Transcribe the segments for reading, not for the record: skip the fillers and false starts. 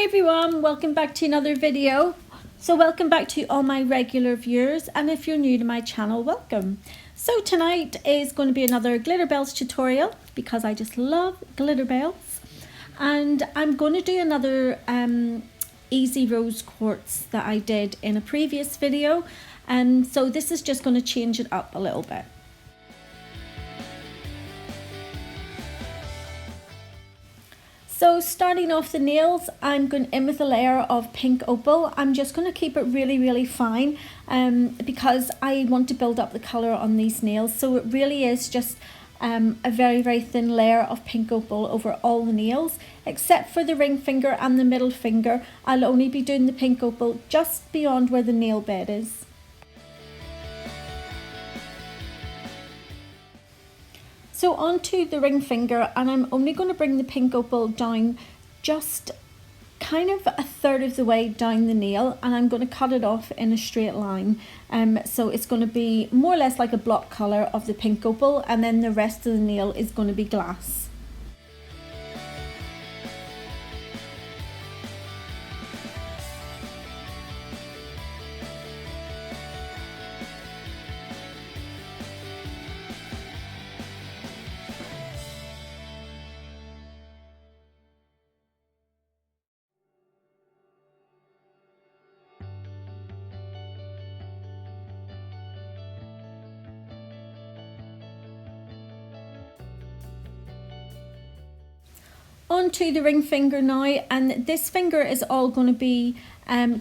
Hi everyone, welcome back to another video. So welcome back to all my regular viewers, and if you're new to my channel, welcome. So tonight is going to be another Glitterbels tutorial because I just love Glitterbels, and I'm going to do another easy rose quartz that I did in a previous video, and so this is just going to change it up a little bit. So starting off the nails, I'm going in with a layer of pink opal. I'm just going to keep it really fine because I want to build up the colour on these nails. So it really is just a very thin layer of pink opal over all the nails, except for the ring finger and the middle finger. I'll only be doing the pink opal just beyond where the nail bed is. So onto the ring finger, and I'm only going to bring the pink opal down just kind of a third of the way down the nail, and I'm going to cut it off in a straight line. So it's going to be more or less like a block colour of the pink opal, and then the rest of the nail is going to be glass. Onto the ring finger now, and this finger is all going to be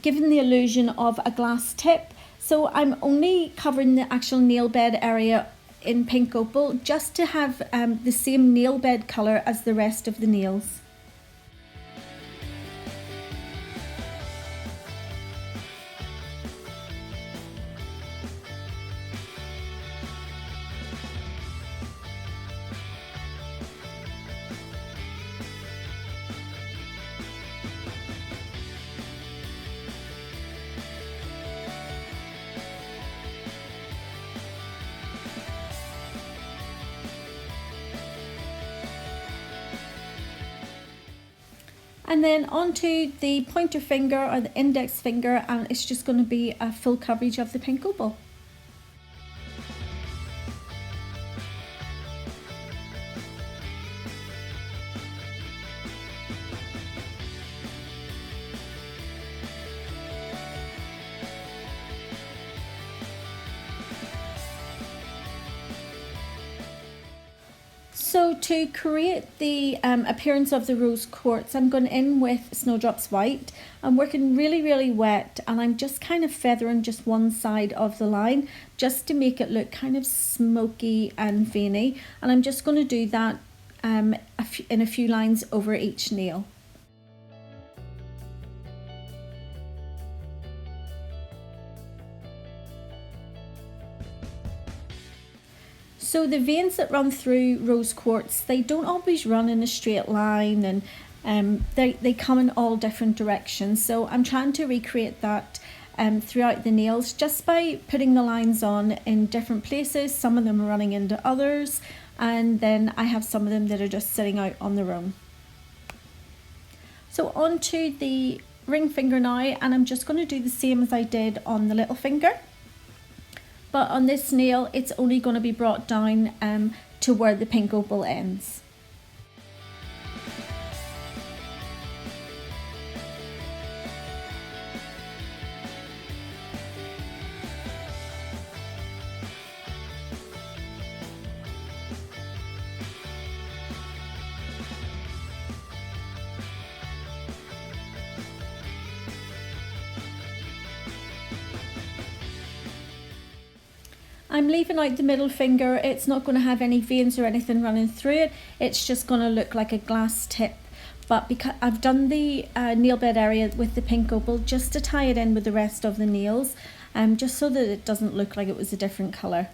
given the illusion of a glass tip. So I'm only covering the actual nail bed area in pink opal just to have the same nail bed colour as the rest of the nails. And then onto the pointer finger or the index finger, and it's just going to be a full coverage of the pink opal. So to create the appearance of the rose quartz, I'm going in with Snowdrops White. I'm working really wet, and I'm just kind of feathering just one side of the line just to make it look kind of smoky and veiny, and I'm just going to do that in a few lines over each nail. So the veins that run through rose quartz, they don't always run in a straight line, and they come in all different directions. So I'm trying to recreate that throughout the nails just by putting the lines on in different places. Some of them are running into others, and then I have some of them that are just sitting out on their own. So onto the ring finger now, and I'm just going to do the same as I did on the little finger. But on this nail, it's only going to be brought down to where the pink opal ends. I'm leaving out the middle finger. It's not going to have any veins or anything running through it. It's just going to look like a glass tip. But because I've done the nail bed area with the pink opal just to tie it in with the rest of the nails, just so that it doesn't look like it was a different colour.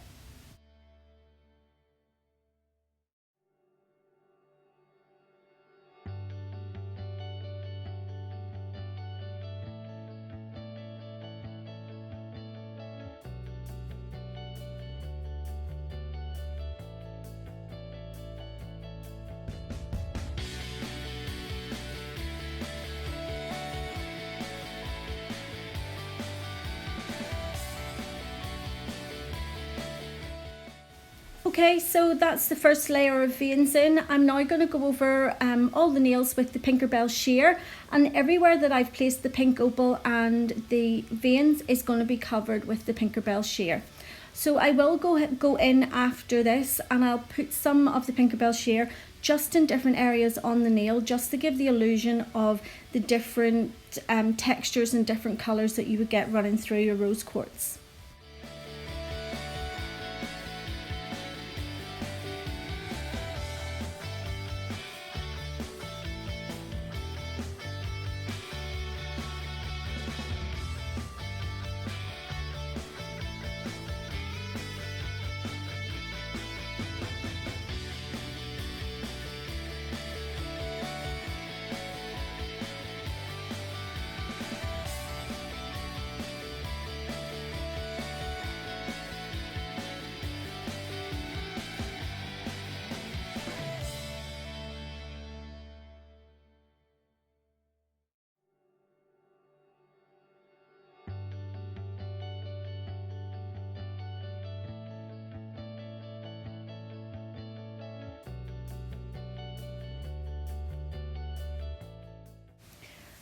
Okay, so that's the first layer of veins in. I'm now going to go over all the nails with the Pinkerbel Sheer, and everywhere that I've placed the pink opal and the veins is going to be covered with the Pinkerbel Sheer. So I will go in after this and I'll put some of the Pinkerbel Sheer just in different areas on the nail, just to give the illusion of the different textures and different colours that you would get running through your rose quartz.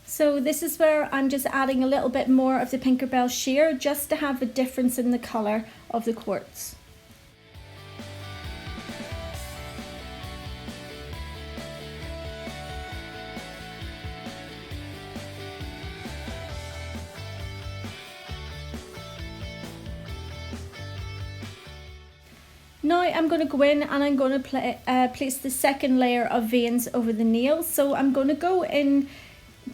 So this is where I'm just adding a little bit more of the Pinkerbel Sheer just to have a difference in the colour of the quartz. Now I'm going to go in and I'm going to place the second layer of veins over the nails. So I'm going to go in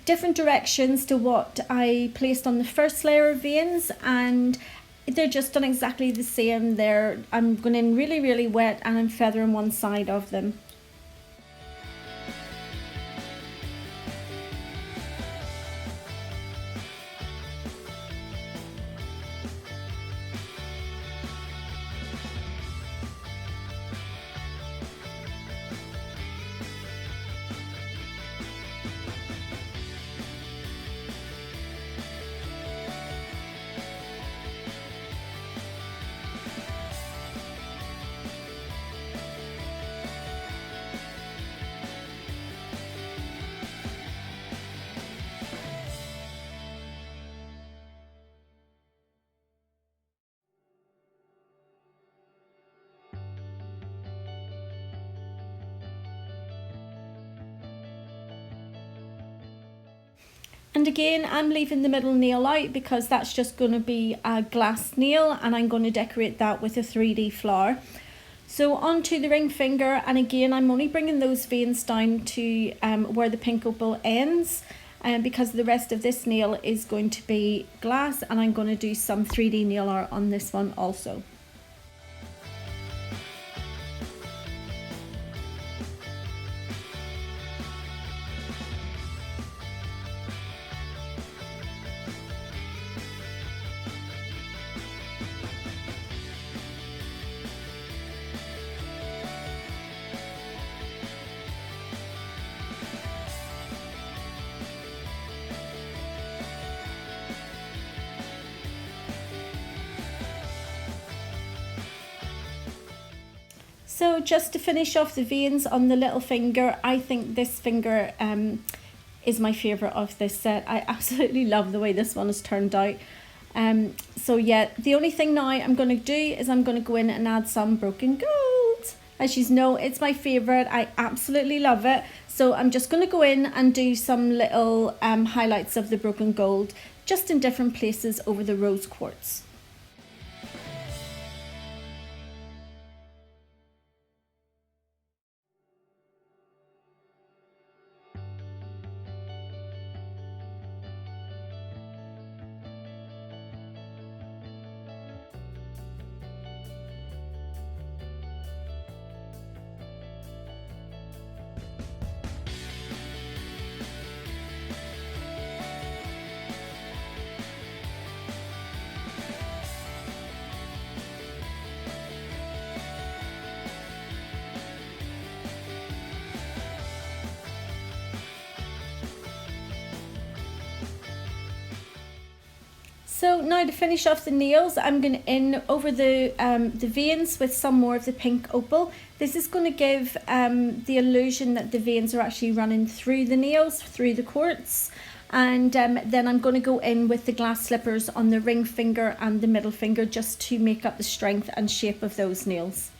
different directions to what I placed on the first layer of veins, and they're just done exactly the same. I'm going in really wet and I'm feathering one side of them. And again, I'm leaving the middle nail out because that's just going to be a glass nail, and I'm going to decorate that with a 3D flower. So onto the ring finger, and again I'm only bringing those veins down to where the pink opal ends, because the rest of this nail is going to be glass, and I'm going to do some 3D nail art on this one also. So just to finish off the veins on the little finger, I think this finger is my favourite of this set. I absolutely love the way this one has turned out. So yeah, the only thing now I'm going to do is I'm going to go in and add some broken gold. As you know, it's my favourite. I absolutely love it. So I'm just going to go in and do some little highlights of the broken gold, just in different places over the rose quartz. So now to finish off the nails, I'm going to in over the veins with some more of the pink opal. This is going to give the illusion that the veins are actually running through the nails, through the quartz. And then I'm going to go in with the glass slippers on the ring finger and the middle finger just to make up the strength and shape of those nails.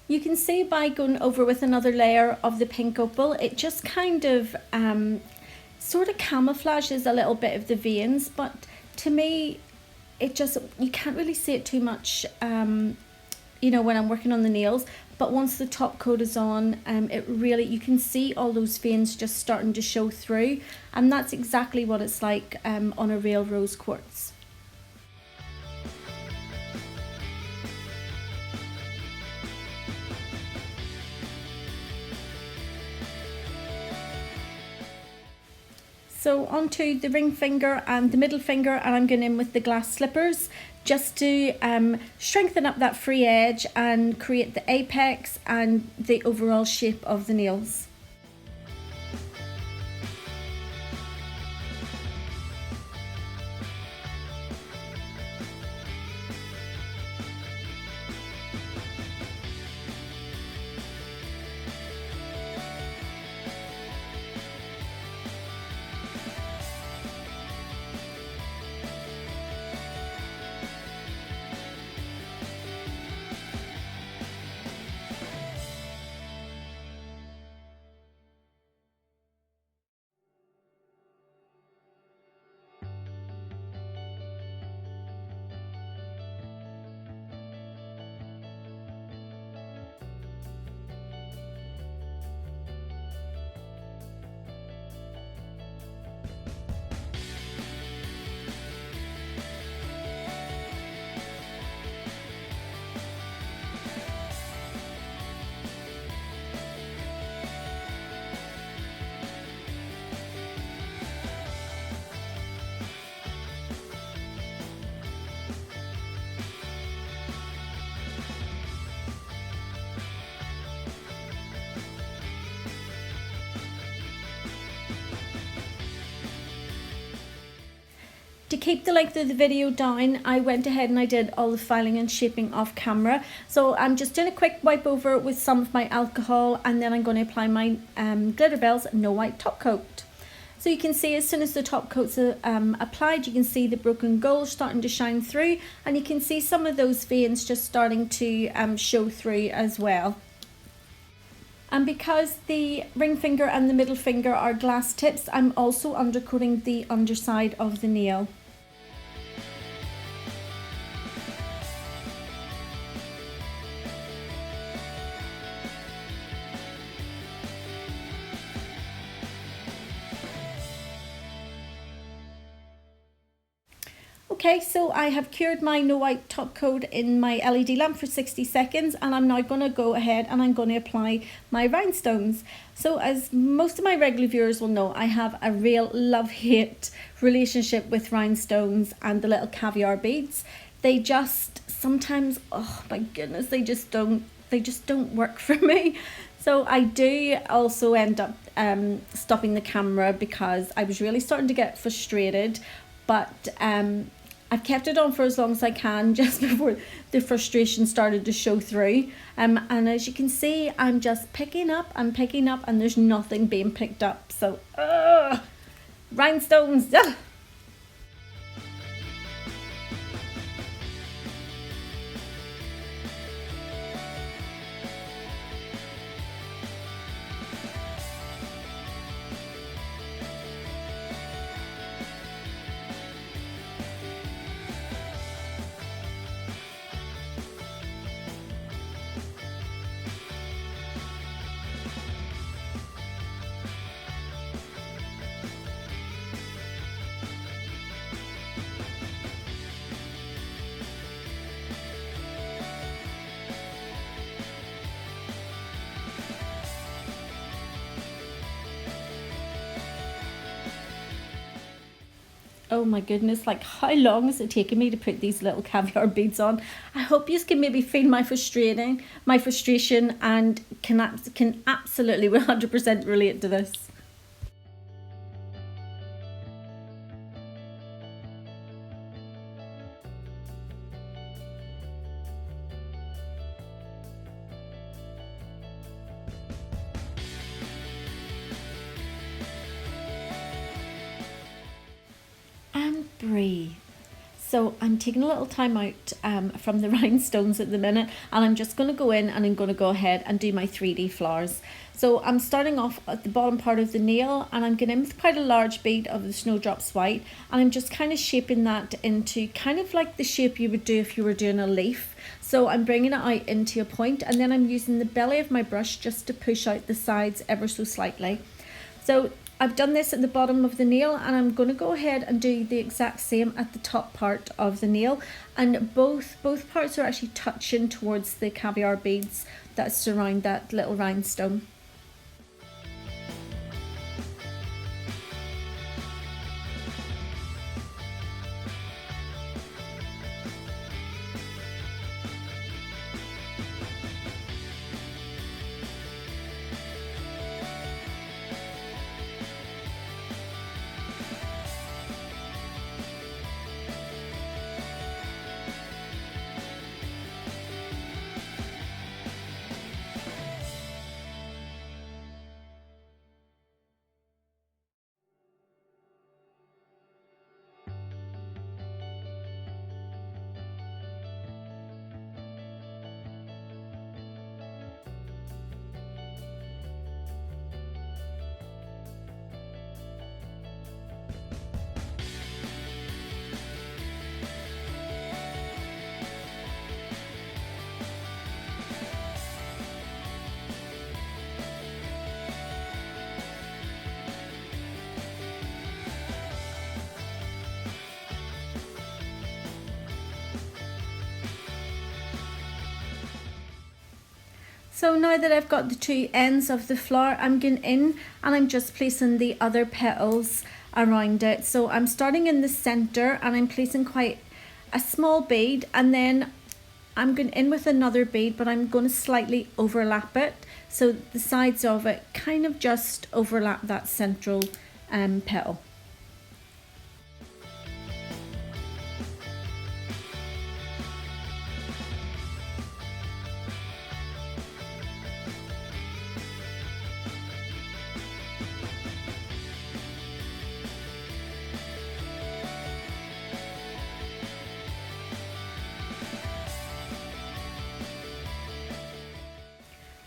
You can see by going over with another layer of the pink opal, it just kind of sort of camouflages a little bit of the veins, but to me, it just, you can't really see it too much, you know, when I'm working on the nails. But once the top coat is on, it really, you can see all those veins just starting to show through, and that's exactly what it's like on a real rose quartz. So onto the ring finger and the middle finger, and I'm going in with the glass slippers just to strengthen up that free edge and create the apex and the overall shape of the nails. To keep the length of the video down, I went ahead and I did all the filing and shaping off camera. So I'm just doing a quick wipe over with some of my alcohol, and then I'm going to apply my Glitterbels No White top coat. So you can see as soon as the top coat's applied, you can see the broken gold starting to shine through, and you can see some of those veins just starting to show through as well. And because the ring finger and the middle finger are glass tips, I'm also undercoating the underside of the nail. Okay, so I have cured my No White top coat in my LED lamp for 60 seconds, and I'm now going to go ahead and I'm going to apply my rhinestones. So as most of my regular viewers will know, I have a real love-hate relationship with rhinestones and the little caviar beads. They just sometimes, oh my goodness, they just don't work for me. So I do also end up stopping the camera because I was really starting to get frustrated, but I've kept it on for as long as I can just before the frustration started to show through. And as you can see, I'm just picking up and there's nothing being picked up. So, rhinestones. Ugh. Oh my goodness, like how long is it taking me to put these little caviar beads on? I hope you can maybe feel my frustration and can absolutely 100% relate to this. And breathe. So I'm taking a little time out from the rhinestones at the minute, and I'm just going to go in and I'm going to go ahead and do my 3D flowers. So I'm starting off at the bottom part of the nail, and I'm going in with quite a large bead of the Snowdrops White, and I'm just kind of shaping that into kind of like the shape you would do if you were doing a leaf. So I'm bringing it out into a point, and then I'm using the belly of my brush just to push out the sides ever so slightly. So I've done this at the bottom of the nail, and I'm going to go ahead and do the exact same at the top part of the nail, and both parts are actually touching towards the caviar beads that surround that little rhinestone. So now that I've got the two ends of the flower, I'm going in and I'm just placing the other petals around it. So I'm starting in the center and I'm placing quite a small bead, and then I'm going in with another bead, but I'm going to slightly overlap it. So the sides of it kind of just overlap that central petal.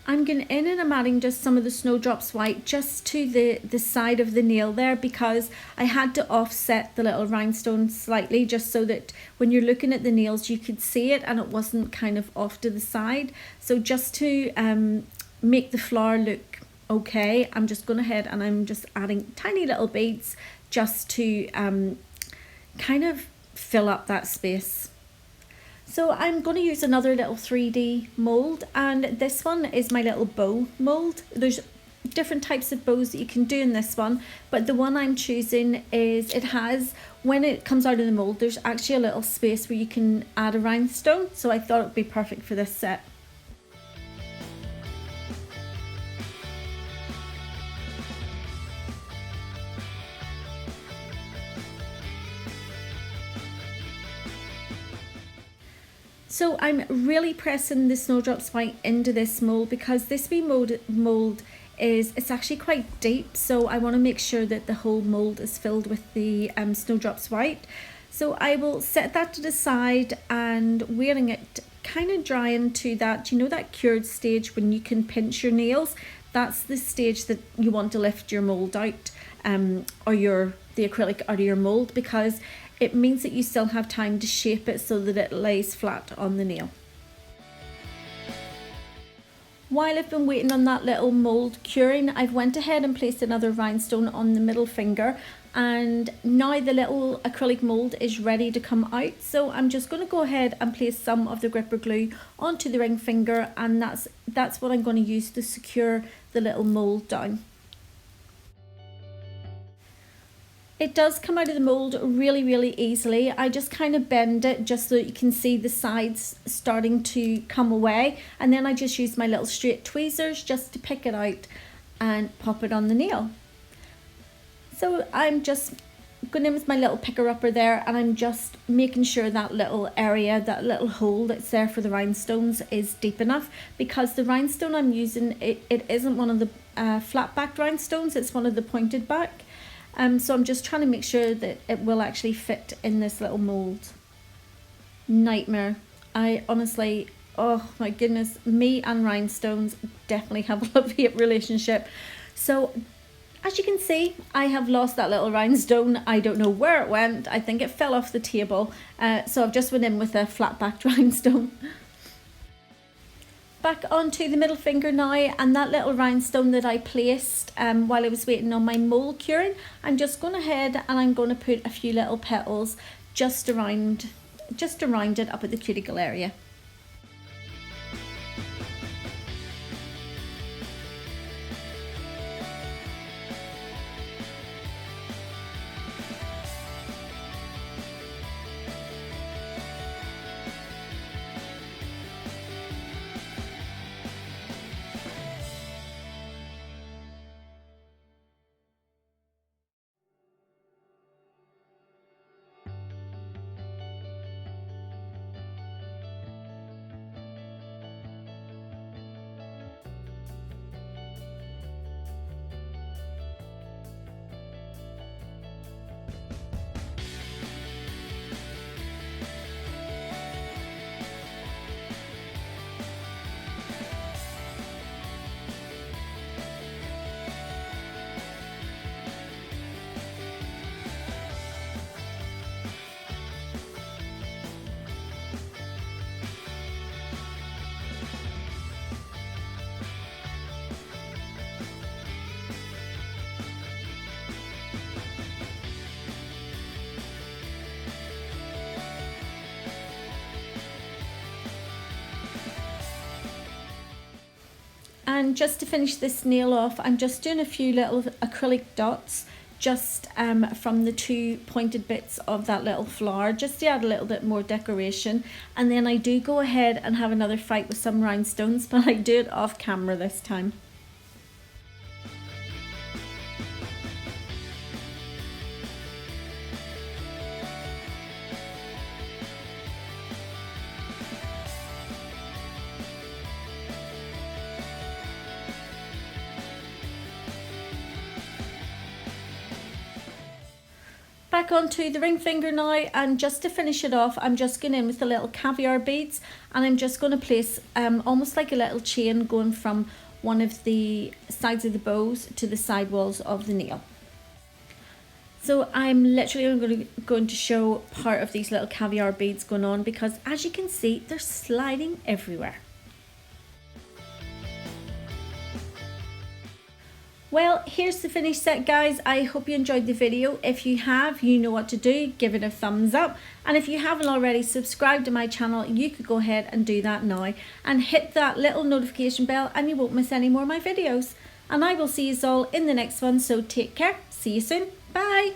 I'm going in and I'm adding just some of the Snowdrops White just to the side of the nail there, because I had to offset the little rhinestone slightly just so that when you're looking at the nails you could see it and it wasn't kind of off to the side. So just to make the flower look okay, I'm just going ahead and I'm just adding tiny little beads just to kind of fill up that space. So I'm going to use another little 3D mould, and this one is my little bow mould. There's different types of bows that you can do in this one, but the one I'm choosing is, it has, when it comes out of the mould, there's actually a little space where you can add a rhinestone, so I thought it would be perfect for this set. So I'm really pressing the Snowdrops White into this mould because this wee mould is, it's actually quite deep, so I want to make sure that the whole mould is filled with the Snowdrops White. So I will set that to the side and wearing it kind of drying to that, you know, that cured stage when you can pinch your nails. That's the stage that you want to lift your mould out, or the acrylic out of your mould, because it means that you still have time to shape it so that it lays flat on the nail. While I've been waiting on that little mould curing, I've went ahead and placed another rhinestone on the middle finger, and now the little acrylic mould is ready to come out. So I'm just going to go ahead and place some of the gripper glue onto the ring finger, and that's what I'm going to use to secure the little mould down. It does come out of the mould really, really easily. I just kind of bend it just so that you can see the sides starting to come away. And then I just use my little straight tweezers just to pick it out and pop it on the nail. So I'm just going in with my little picker upper there, and I'm just making sure that little area, that little hole that's there for the rhinestones is deep enough, because the rhinestone I'm using, it isn't one of the flat backed rhinestones, it's one of the pointed back. So I'm just trying to make sure that it will actually fit in this little mould. Nightmare. I honestly, oh my goodness, me and rhinestones definitely have a love-hate relationship. So as you can see, I have lost that little rhinestone. I don't know where it went. I think it fell off the table. So I've just went in with a flat-backed rhinestone. Back onto the middle finger now, and that little rhinestone that I placed while I was waiting on my mould curing, I'm just going ahead and I'm going to put a few little petals just around it up at the cuticle area. And just to finish this nail off, I'm just doing a few little acrylic dots just from the two pointed bits of that little flower, just to add a little bit more decoration. And then I do go ahead and have another fight with some rhinestones, but I do it off camera this time. Back onto the ring finger now, and just to finish it off, I'm just going in with the little caviar beads, and I'm just going to place almost like a little chain going from one of the sides of the bows to the side walls of the nail. So I'm literally going to show part of these little caviar beads going on, because as you can see, they're sliding everywhere. Well, here's the finished set, guys. I hope you enjoyed the video. If you have, you know what to do. Give it a thumbs up. And if you haven't already subscribed to my channel, you could go ahead and do that now. And hit that little notification bell and you won't miss any more of my videos. And I will see you all in the next one. So take care. See you soon. Bye.